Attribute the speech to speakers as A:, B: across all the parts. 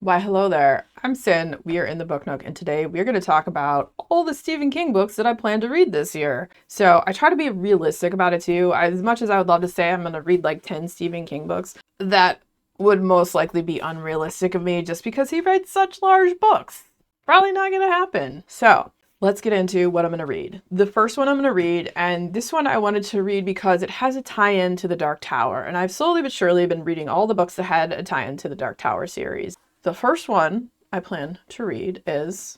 A: Why, hello there. I'm Sin. We are in the Book Nook, and today we're going to talk about all the Stephen King books that I plan to read this year. So I try to be realistic about it too. As much as I would love to say I'm going to read like 10 Stephen King books, that would most likely be unrealistic of me just because he writes such large books. Probably not going to happen. So let's get into what I'm going to read. The first one I'm going to read, and this one I wanted to read because it has a tie-in to the Dark Tower, and I've slowly but surely been reading all the books that had a tie-in to the Dark Tower series. The first one I plan to read is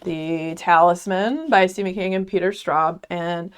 A: The Talisman by Stephen King and Peter Straub, and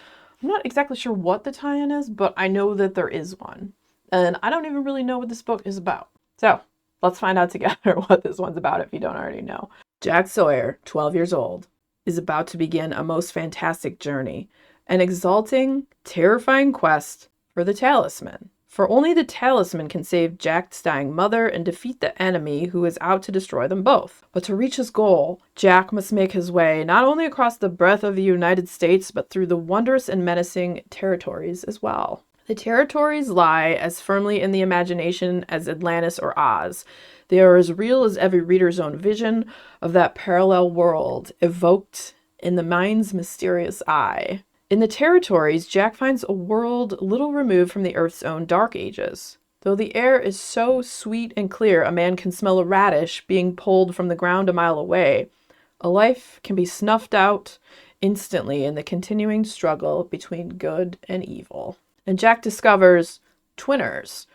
A: I'm not exactly sure what the tie-in is, but I know that there is one. And I don't even really know what this book is about. So let's find out together what this one's about if you don't already know. Jack Sawyer, 12 years old, is about to begin a most fantastic journey, an exalting, terrifying quest for the talisman. For only the talisman can save Jack's dying mother and defeat the enemy who is out to destroy them both. But to reach his goal, Jack must make his way not only across the breadth of the United States, but through the wondrous and menacing territories as well. The territories lie as firmly in the imagination as Atlantis or Oz. They are as real as every reader's own vision of that parallel world evoked in the mind's mysterious eye. In the territories, Jack finds a world little removed from the Earth's own dark ages. Though the air is so sweet and clear a man can smell a radish being pulled from the ground a mile away, a life can be snuffed out instantly in the continuing struggle between good and evil. And Jack discovers twinners,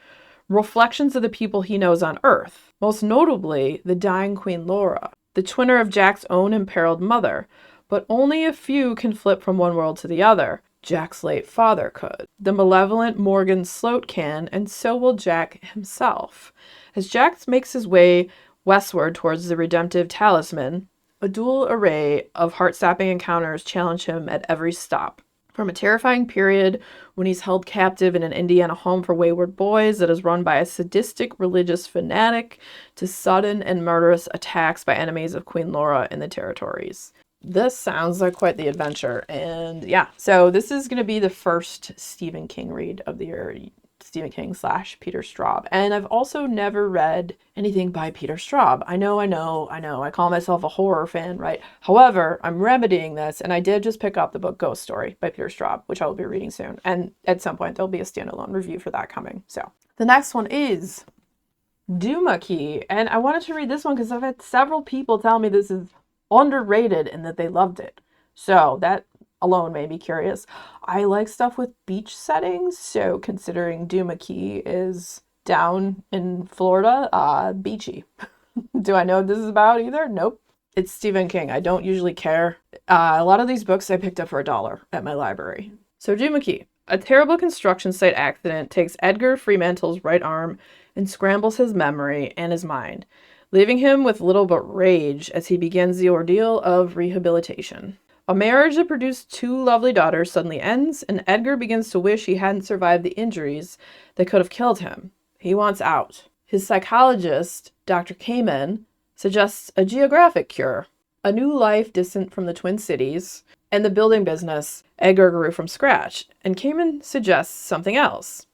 A: reflections of the people he knows on Earth, most notably the dying Queen Laura, the twinner of Jack's own imperiled mother. But only a few can flip from one world to the other. Jack's late father could. The malevolent Morgan Sloat can, and so will Jack himself. As Jack makes his way westward towards the redemptive talisman, a dual array of heart-sapping encounters challenge him at every stop. From a terrifying period when he's held captive in an Indiana home for wayward boys that is run by a sadistic religious fanatic, to sudden and murderous attacks by enemies of Queen Laura in the territories. This sounds like quite the adventure. And yeah, so this is going to be the first Stephen King read of the year, Stephen King / Peter Straub. And I've also never read anything by Peter Straub. I know. I call myself a horror fan, right? However, I'm remedying this, and I did just pick up the book Ghost Story by Peter Straub, which I will be reading soon. And at some point, there'll be a standalone review for that coming. So the next one is Duma Key. And I wanted to read this one because I've had several people tell me this is underrated and that they loved it. So that alone made me curious. I like stuff with beach settings, so considering Duma Key is down in Florida, beachy. Do I know what this is about either? Nope. It's Stephen King. I don't usually care. A lot of these books I picked up for $1 at my library. So Duma Key. A terrible construction site accident takes Edgar Fremantle's right arm and scrambles his memory and his mind, leaving him with little but rage as he begins the ordeal of rehabilitation. A marriage that produced 2 lovely daughters suddenly ends, and Edgar begins to wish he hadn't survived the injuries that could have killed him. He wants out. His psychologist, Dr. Kamen, suggests a geographic cure, a new life distant from the Twin Cities, and the building business Edgar grew from scratch, and Kamen suggests something else.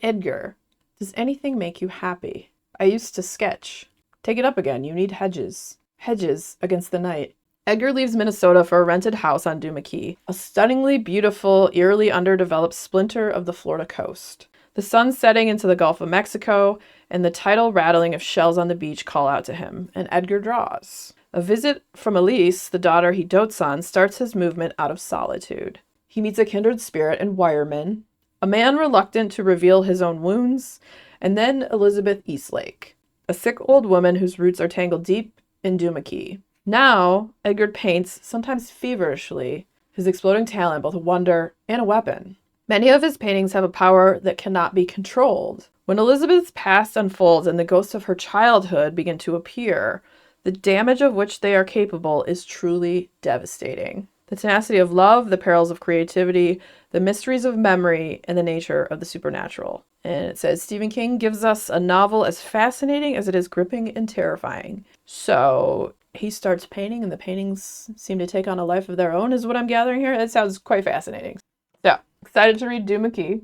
A: Edgar, does anything make you happy? I used to sketch. Take it up again. You need hedges. Hedges against the night. Edgar leaves Minnesota for a rented house on Duma Key, a stunningly beautiful, eerily underdeveloped splinter of the Florida coast. The sun setting into the Gulf of Mexico and the tidal rattling of shells on the beach call out to him, and Edgar draws. A visit from Elise, the daughter he dotes on, starts his movement out of solitude. He meets a kindred spirit in Wireman, a man reluctant to reveal his own wounds, and then Elizabeth Eastlake, a sick old woman whose roots are tangled deep in Duma Key. Now, Edgar paints, sometimes feverishly, his exploding talent, both a wonder and a weapon. Many of his paintings have a power that cannot be controlled. When Elizabeth's past unfolds and the ghosts of her childhood begin to appear, the damage of which they are capable is truly devastating. The tenacity of love, the perils of creativity, the mysteries of memory, and the nature of the supernatural. And it says, Stephen King gives us a novel as fascinating as it is gripping and terrifying. So he starts painting, and the paintings seem to take on a life of their own, is what I'm gathering here. That sounds quite fascinating. So, excited to read Duma Key.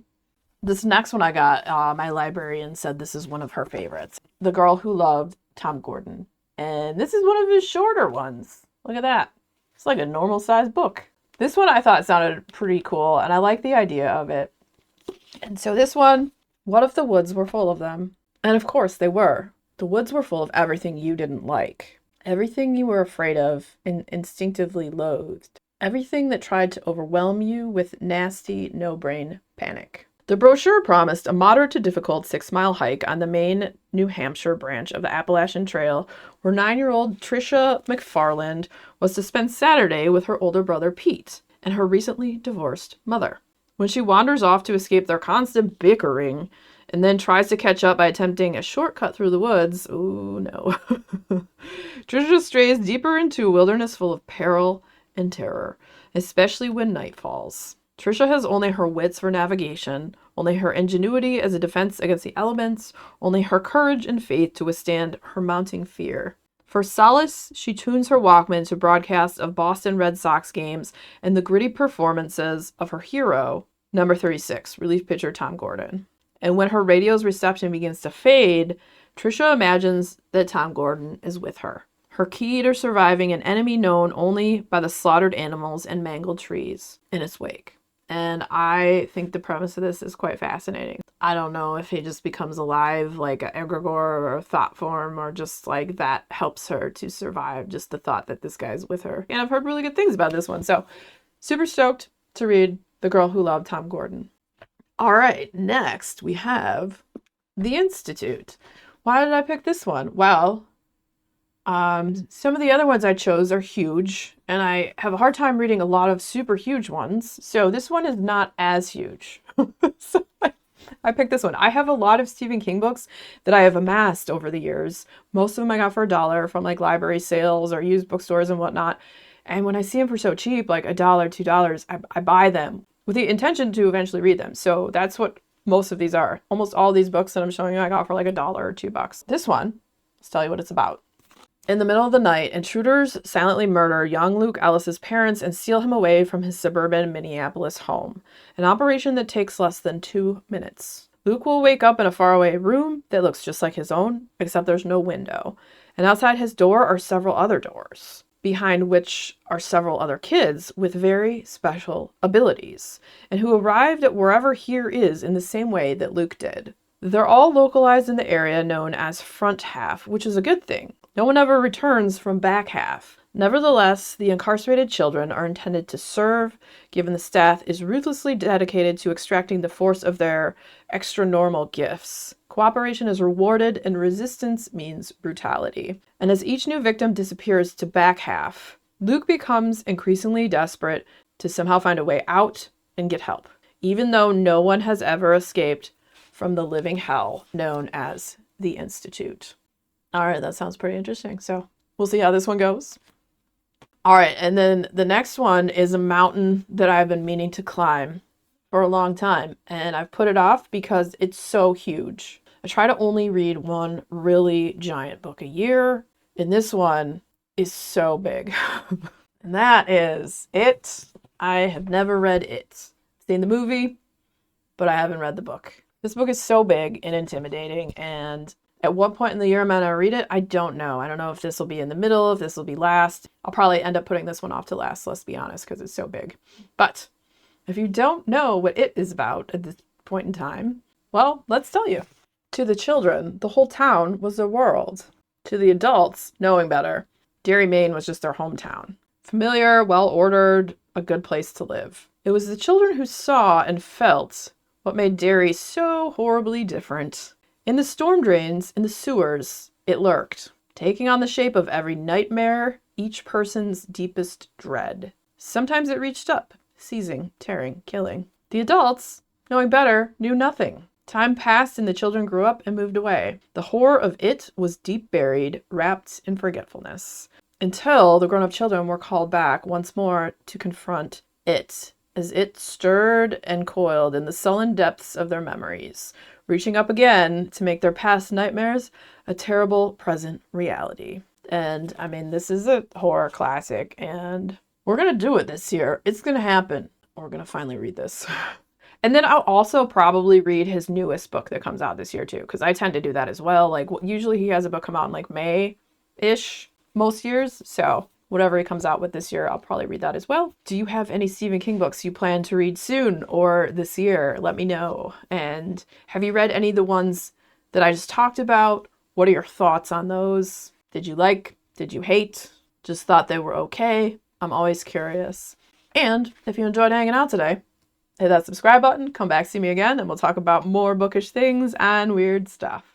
A: This next one I got, my librarian said this is one of her favorites. The Girl Who Loved Tom Gordon. And this is one of his shorter ones. Look at that. It's like a normal sized book. This one I thought sounded pretty cool, and I like the idea of it. And so this one, what if the woods were full of them? And of course they were. The woods were full of everything you didn't like. Everything you were afraid of and instinctively loathed. Everything that tried to overwhelm you with nasty, no-brain panic. The brochure promised a moderate to difficult 6-mile hike on the main New Hampshire branch of the Appalachian Trail, where 9-year-old Tricia McFarland was to spend Saturday with her older brother Pete and her recently divorced mother. When she wanders off to escape their constant bickering and then tries to catch up by attempting a shortcut through the woods, ooh no, Tricia strays deeper into a wilderness full of peril and terror, especially when night falls. Tricia has only her wits for navigation, only her ingenuity as a defense against the elements, only her courage and faith to withstand her mounting fear. For solace, she tunes her Walkman to broadcasts of Boston Red Sox games and the gritty performances of her hero, number 36, relief pitcher Tom Gordon. And when her radio's reception begins to fade, Tricia imagines that Tom Gordon is with her, her key to surviving an enemy known only by the slaughtered animals and mangled trees in its wake. And I think the premise of this is quite fascinating. I don't know if he just becomes alive like an egregore or a thought form, or just like that helps her to survive, just the thought that this guy's with her. And I've heard really good things about this one. So super stoked to read The Girl Who Loved Tom Gordon. All right, next we have The Institute. Why did I pick this one? Well, some of the other ones I chose are huge, and I have a hard time reading a lot of super huge ones. So this one is not as huge. So I picked this one. I have a lot of Stephen King books that I have amassed over the years. Most of them I got for $1 from like library sales or used bookstores and whatnot. And when I see them for so cheap, like $1, $2, I buy them with the intention to eventually read them. So that's what most of these are. Almost all these books that I'm showing you, I got for like $1 or $2. This one, let's tell you what it's about. In the middle of the night, intruders silently murder young Luke Ellis's parents and steal him away from his suburban Minneapolis home, an operation that takes less than 2 minutes. Luke will wake up in a faraway room that looks just like his own, except there's no window, and outside his door are several other doors, behind which are several other kids with very special abilities, and who arrived at wherever here is in the same way that Luke did. They're all localized in the area known as front half, which is a good thing. No one ever returns from back half. Nevertheless, the incarcerated children are intended to serve, given the staff is ruthlessly dedicated to extracting the force of their extra-normal gifts. Cooperation is rewarded, and resistance means brutality. And as each new victim disappears to back half, Luke becomes increasingly desperate to somehow find a way out and get help, even though no one has ever escaped from the living hell known as the Institute. All right, that sounds pretty interesting. So we'll see how this one goes. All right, and then the next one is a mountain that I've been meaning to climb for a long time, and I've put it off because it's so huge. I try to only read one really giant book a year, and this one is so big. And that is It. I have never read It. I've seen the movie, but I haven't read the book. This book is so big and intimidating, and at what point in the year I'm going to read it, I don't know. I don't know if this will be in the middle, if this will be last. I'll probably end up putting this one off to last, let's be honest, because it's so big. But if you don't know what It is about at this point in time, well, let's tell you. To the children, the whole town was their world. To the adults, knowing better, Derry, Maine was just their hometown. Familiar, well-ordered, a good place to live. It was the children who saw and felt what made Derry so horribly different. In the storm drains, in the sewers, it lurked, taking on the shape of every nightmare, each person's deepest dread. Sometimes it reached up, seizing, tearing, killing. The adults, knowing better, knew nothing. Time passed and the children grew up and moved away. The horror of it was deep buried, wrapped in forgetfulness, until the grown-up children were called back once more to confront it, as it stirred and coiled in the sullen depths of their memories, reaching up again to make their past nightmares a terrible present reality. And I mean, this is a horror classic, and we're going to do it this year. It's going to happen. We're going to finally read this. And then I'll also probably read his newest book that comes out this year too, because I tend to do that as well. Like usually he has a book come out in like May-ish most years. So whatever he comes out with this year, I'll probably read that as well. Do you have any Stephen King books you plan to read soon or this year? Let me know. And have you read any of the ones that I just talked about? What are your thoughts on those? Did you like? Did you hate? Just thought they were okay? I'm always curious. And if you enjoyed hanging out today, hit that subscribe button, come back, see me again, and we'll talk about more bookish things and weird stuff.